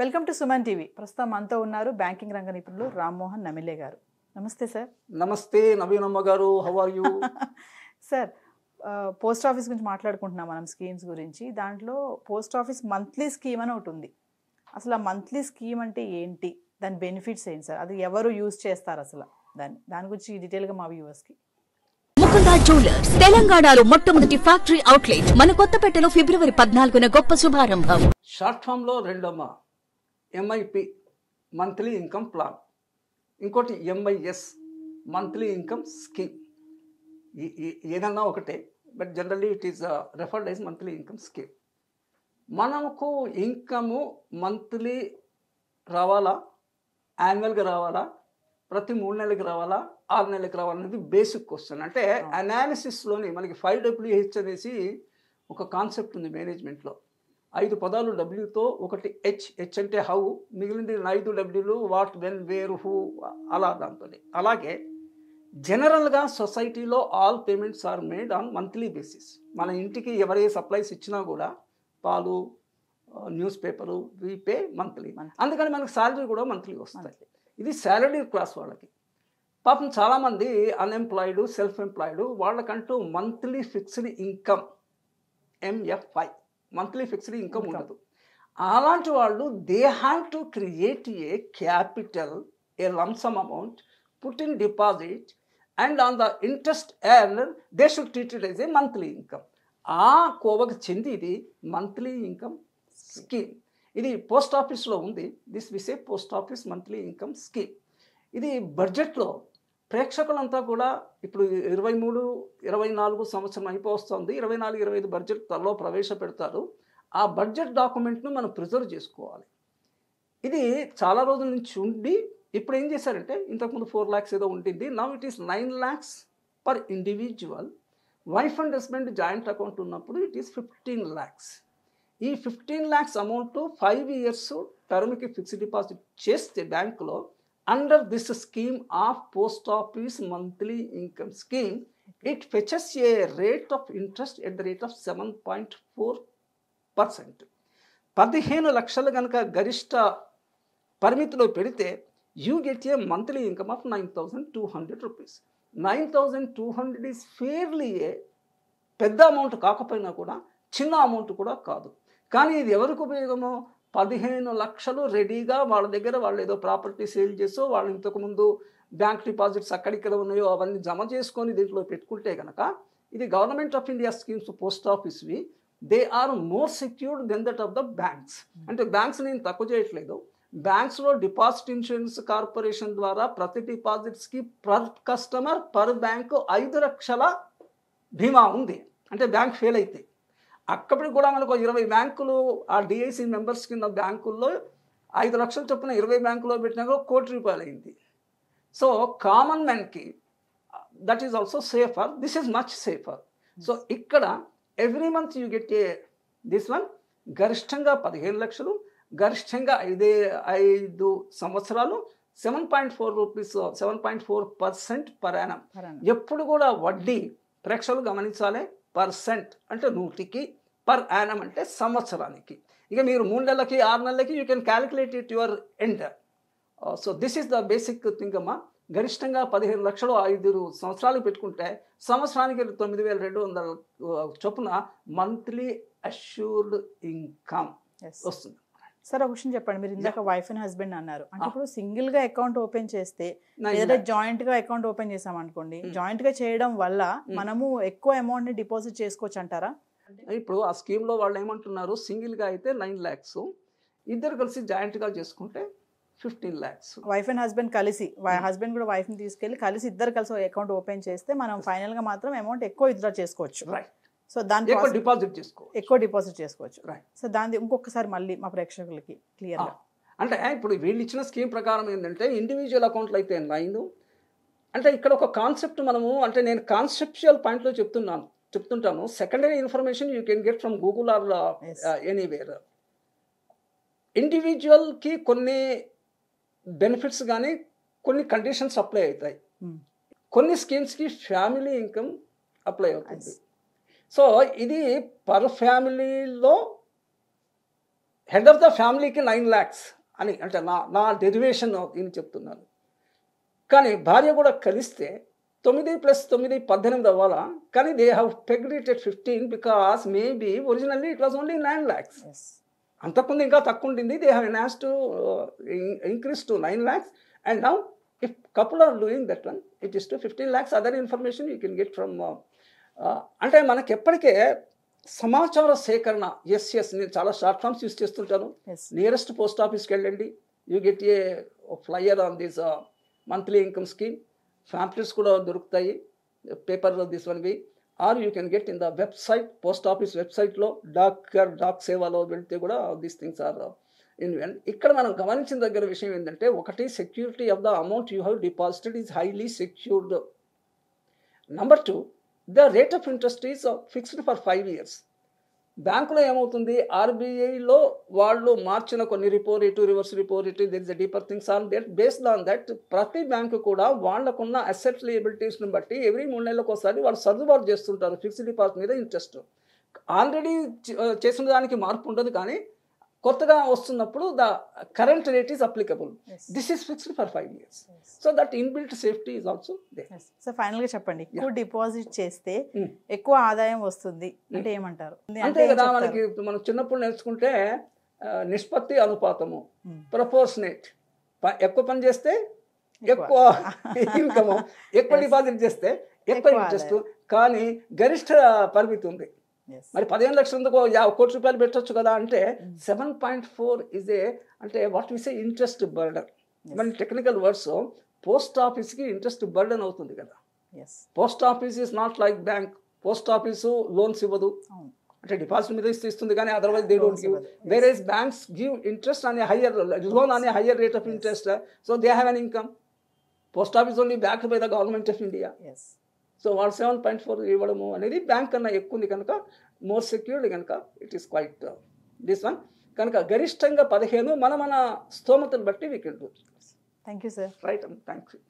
Welcome to Suman TV. ప్రస్తుతం మనతో ఉన్నారు బ్యాంకింగ్ రంగ నిపుణులు రామ్మోహన్ నమిలే గారు. నమస్తే సార్. నమస్తే Naveenamma garu, how are you? Sir, post office గురించి మాట్లాడుకుంటున్నాం మనం, స్కీమ్స్ గురించి. దాంట్లో పోస్ట్ ఆఫీస్ మంత్లీ స్కీమ్ అని ఒకటి ఉంది. అసలు ఆ మంత్లీ స్కీమ్ అంటే ఏంటి, దాని బెనిఫిట్స్ ఏంటి సార్, అది ఎవరు యూజ్ చేస్తారు అసలు, దాని గురించి డీటెయిల్గా మా వ్యూవర్స్కి. ముకుందా జ్యువెలర్స్ తెలంగాణలో మొట్టమొదటి ఫ్యాక్టరీ అవుట్లెట్ మన కొత్తపేటలో ఫిబ్రవరి 14న గొప్ప శుభారంభం. షార్ట్ ఫామ్లో రెండమ్మ, ఎంఐపి మంత్లీ ఇన్కమ్ ప్లాన్, ఇంకోటి ఎంఐఎస్ మంత్లీ ఇన్కమ్ స్కీమ్. ఏదన్నా ఒకటే, but generally it is referred as monthly income scheme. మనకు ఇన్కము మంత్లీ రావాలా, యాన్యువల్గా రావాలా, ప్రతి 3 నెలలకి రావాలా, 6 నెలలకి రావాలనేది బేసిక్ క్వశ్చన్. అంటే అనాలిసిస్లోని మనకి 5WH అనేసి ఒక కాన్సెప్ట్ ఉంది మేనేజ్మెంట్లో. 5 పదాలు డబ్ల్యూతో, ఒకటి హెచ్ అంటే హౌ, మిగిలింది 5 డబ్ల్యూలు వాట్, వెన్, వేర్, హూ, అలా దాంతో. అలాగే జనరల్గా సొసైటీలో all payments are made on monthly basis. మన ఇంటికి ఎవరే సప్లైస్ ఇచ్చినా కూడా, పాలు, news paper, we pay monthly. అందుకని మనకి శాలరీ కూడా మంత్లీ వస్తుంది. ఇది శాలరీ క్లాస్ వాళ్ళకి. పాపం చాలామంది అన్ఎంప్లాయిడ్, సెల్ఫ్ ఎంప్లాయిడ్, వాళ్ళకంటూ monthly fixed income MFI monthly fixed income ఉండదు. అలాంటి వాళ్ళు they have to create a capital, a lump sum amount, put in deposit and on the interest earn they should treat it as a monthly income. ఆ కోవకు చెంది ఇది monthly income scheme. ఇది post ఆఫీస్లో ఉంది. దిస్ విసే post office monthly income scheme. ఇది బడ్జెట్లో ప్రేక్షకులంతా కూడా ఇప్పుడు 23-24 సంవత్సరం అయిపోతుంది. 24-25 బడ్జెట్ త్వరలో ప్రవేశపెడతారు. ఆ బడ్జెట్ డాక్యుమెంట్ను మనం ప్రిజర్వ్ చేసుకోవాలి. ఇది చాలా రోజుల నుంచి ఉండి ఇప్పుడు ఏం చేశారంటే, ఇంతకుముందు 4 lakhs ఏదో ఉంటుంది, now it is 9 lakhs per individual. Wife and husband joint account ఉన్నప్పుడు ఇట్ ఈస్ 15 lakhs. ఈ 15 lakhs అమౌంట్ 5 years టర్మ్కి ఫిక్స్డ్ డిపాజిట్ చేస్తే బ్యాంకులో, under this scheme of post office monthly income scheme, it fetches a rate of interest at the rate of 7.4%. 15 లక్షలు కనుక గరిష్ట పరిమితిలో పెడితే you get a monthly income of 9,200 rupees. 9,200 is fairly ఏ పెద్ద amount కాకపోయినా కూడా చిన్న అమౌంట్ కూడా కాదు. కానీ ఇది ఎవరికి ఉపయోగమో, 15 లక్షలు రెడీగా వాళ్ళ దగ్గర, వాళ్ళు ఏదో ప్రాపర్టీ సేల్ చేసో, వాళ్ళు ఇంతకుముందు బ్యాంక్ డిపాజిట్స్ అక్కడిక్కడ ఉన్నాయో అవన్నీ జమ చేసుకొని దీంట్లో పెట్టుకుంటే కనుక, ఇది government of India schemes, post ఆఫీస్వి, they are more secured than that of the banks. అంటే బ్యాంక్స్ నేను తక్కువ చేయట్లేదు. బ్యాంక్స్లో డిపాజిట్ ఇన్సూరెన్స్ కార్పొరేషన్ ద్వారా ప్రతి డిపాజిట్స్కి పర్ కస్టమర్ పర్ బ్యాంకు 5 లక్షల బీమా ఉంది. అంటే బ్యాంక్ ఫెయిల్ అయితే అక్కడికి కూడా మనకు 20 బ్యాంకులు, ఆ డిఐసి మెంబర్స్ కింద బ్యాంకుల్లో 5 లక్షల చొప్పున 20 బ్యాంకులో పెట్టినా కూడా ₹1 కోటి అయింది. సో కామన్ మ్యాన్కి that is also safer. This is much safer. So ఇక్కడ every month you get a this one. గరిష్టంగా 15 లక్షలు, గరిష్టంగా 5 సంవత్సరాలు, 7.4 rupees, 7.4% పర్ యానం. ఎప్పుడు కూడా వడ్డీ ప్రేక్షకులు గమనించాలి. పర్సెంట్ అంటే 100కి, పర్ యానం అంటే సంవత్సరానికి. ఇక మీరు 3 నెలలకి, 6 నెలలకి you can calculate it your end. So this is the basic thing అమ్మా. గరిష్టంగా 15 లక్షలు 5 సంవత్సరాలు పెట్టుకుంటే సంవత్సరానికి 9,200 చొప్పున మంత్లీ అష్యూర్డ్ ఇన్కమ్ వస్తుంది. సార్, ఒక విషయం చెప్పండి. మీరు ఇందాక వైఫ్ అండ్ హస్బెండ్ అన్నారు. అంటే ఇప్పుడు సింగిల్ గా అకౌంట్ ఓపెన్ చేస్తే, లేదా జాయింట్ గా అకౌంట్ ఓపెన్ చేసాం అనుకోండి, జాయింట్ గా చేయడం వల్ల మనము ఎక్కువ అమౌంట్ ని డిపాజిట్ చేసుకోవచ్చు అంటారా? ఇప్పుడు ఆ స్కీమ్ లో వాళ్ళు ఏమంటున్నారు, సింగిల్ గా అయితే 9 lakhs, ఇద్దరు కలిసి జాయింట్ గా చేసుకుంటే 15 lakhs. వైఫ్ అండ్ హస్బెండ్ కలిసి, హస్బెండ్ కూడా వైఫ్ ని తీసుకెళ్లి కలిసి ఇద్దరు కలిసి అకౌంట్ ఓపెన్ చేస్తే మనం ఫైనల్ గా మాత్రం అమౌంట్ ఎక్కువ విత్డ్రా చేసుకోవచ్చు. రైట్. సో దాని ఎక్కువ డిపాజిట్ చేసుకోవచ్చు. సో దాన్ని ఇంకొకసారి మళ్ళీ మా ప్రేక్షకులకి క్లియర్గా, అంటే ఇప్పుడు వీళ్ళు ఇచ్చిన స్కీమ్ ప్రకారం ఏంటంటే, ఇండివిజువల్ అకౌంట్లు అయితే 9. అంటే ఇక్కడ ఒక కాన్సెప్ట్ మనము, అంటే నేను కాన్సెప్చువల్ పాయింట్లో చెప్తుంటాను. Secondary information you can get from Google or anywhere. ఇండివిజువల్కి కొన్ని బెనిఫిట్స్ కానీ కొన్ని కండిషన్స్ అప్లై అవుతాయి. కొన్ని స్కీమ్స్కి ఫ్యామిలీ ఇన్కమ్ అప్లై అవుతుంది. సో ఇది పర్ ఫ్యామిలీలో హెడ్ ఆఫ్ ద ఫ్యామిలీకి 9 lakhs అని అంటే నా డెరివేషన్ నేను చెప్తున్నాను. కానీ భార్య కూడా కలిస్తే 9 + 9 18 అవ్వాలా, కానీ they have pegged it at 15 because maybe originally it was only 9 lakhs. అంతకుముందు ఇంకా తక్కువ ఉంటుంది. They have enhance to increase to 9 lakhs and now if couple are doing that one it is to 15 lakhs. Other information you can get from అంటే మనకి ఎప్పటికే సమాచార సేకరణ. Yes నేను చాలా షార్ట్ ఫామ్స్ యూస్ చేస్తుంటాను. నియరెస్ట్ పోస్ట్ ఆఫీస్కి వెళ్ళండి, you get a flyer on this monthly income scheme. Pamphlets కూడా దొరుకుతాయి paper this one we, or you can get in the website, post ఆఫీస్ వెబ్సైట్లో డాక్ సేవలో వెళ్తే కూడా దీస్ థింగ్స్ ఆర్ ఇన్. ఇక్కడ మనం గమనించిన దగ్గర విషయం ఏంటంటే, ఒకటి security of the amount you have deposited is highly secured. Number 2, the rate of interest is fixed for 5 years. బ్యాంకులో ఏమవుతుంది, ఆర్బీఐలో వాళ్ళు మార్చిన కొన్ని repo rate, reverse repo rate, there is a deeper things on that. Based on that ప్రతి bank కూడా వాళ్ళకున్న assets లయబిలిటీస్ని బట్టి ఎవ్రీ 3 నెలలకు ఒకసారి వాళ్ళు సర్దుబాటు చేస్తుంటారు ఫిక్స్డ్ డిపాజిట్ మీద ఇంట్రెస్ట్. ఆల్రెడీ చేసిన దానికి మార్పు ఉండదు, కానీ కొత్తగా వస్తున్నప్పుడు the current rate is applicable. This is fixed for 5 years. So that inbuilt safety is also there. So ఫైనల్గా చెప్పండి, ఎక్కువ డిపాజిట్ చేస్తే ఎక్కువ ఆదాయం వస్తుంది అంటే ఏమంటారు? అంతే కదా, మనకి మనం చిన్నప్పుడు నేర్చుకుంటే నిష్పత్తి అనుపాతము, ప్రపోర్షనేట్. ఎక్కువ పని చేస్తే ఎక్కువ ఇన్కమ్, ఎక్కువ డిపాజిట్ చేస్తే ఎక్కువ ఇంట్రెస్ట్. కానీ గరిష్ట పరిమితి ఉంది. మరి 15 లక్షలకు 1 కోటి రూపాయలు పెట్టచ్చు కదా అంటే 7.4 ఇజ్ ఏ అంటే what we say interest burden. మన టెక్నికల్ వర్డ్స్ పోస్ట్ ఆఫీస్కి ఇంట్రెస్ట్ బర్డన్ అవుతుంది కదా. Post office is not like bank. Post office loans ఇవ్వదు, అంటే డిపాజిట్ మీద ఇస్తుంది, కానీ otherwise they don't give. Where is banks give interest on a higher loan on a higher rate of interest. So they have an income. Post office only backed by the government of India. So వాళ్ళు 7.4 ఇవ్వడము అనేది bank కన్నా ఎక్కువ ఉంది కనుక, more secured కనుక it is quite this one. కనుక గరిష్టంగా 15, మన స్తోమతను బట్టి we can do. Thank you sir. Right, thank you.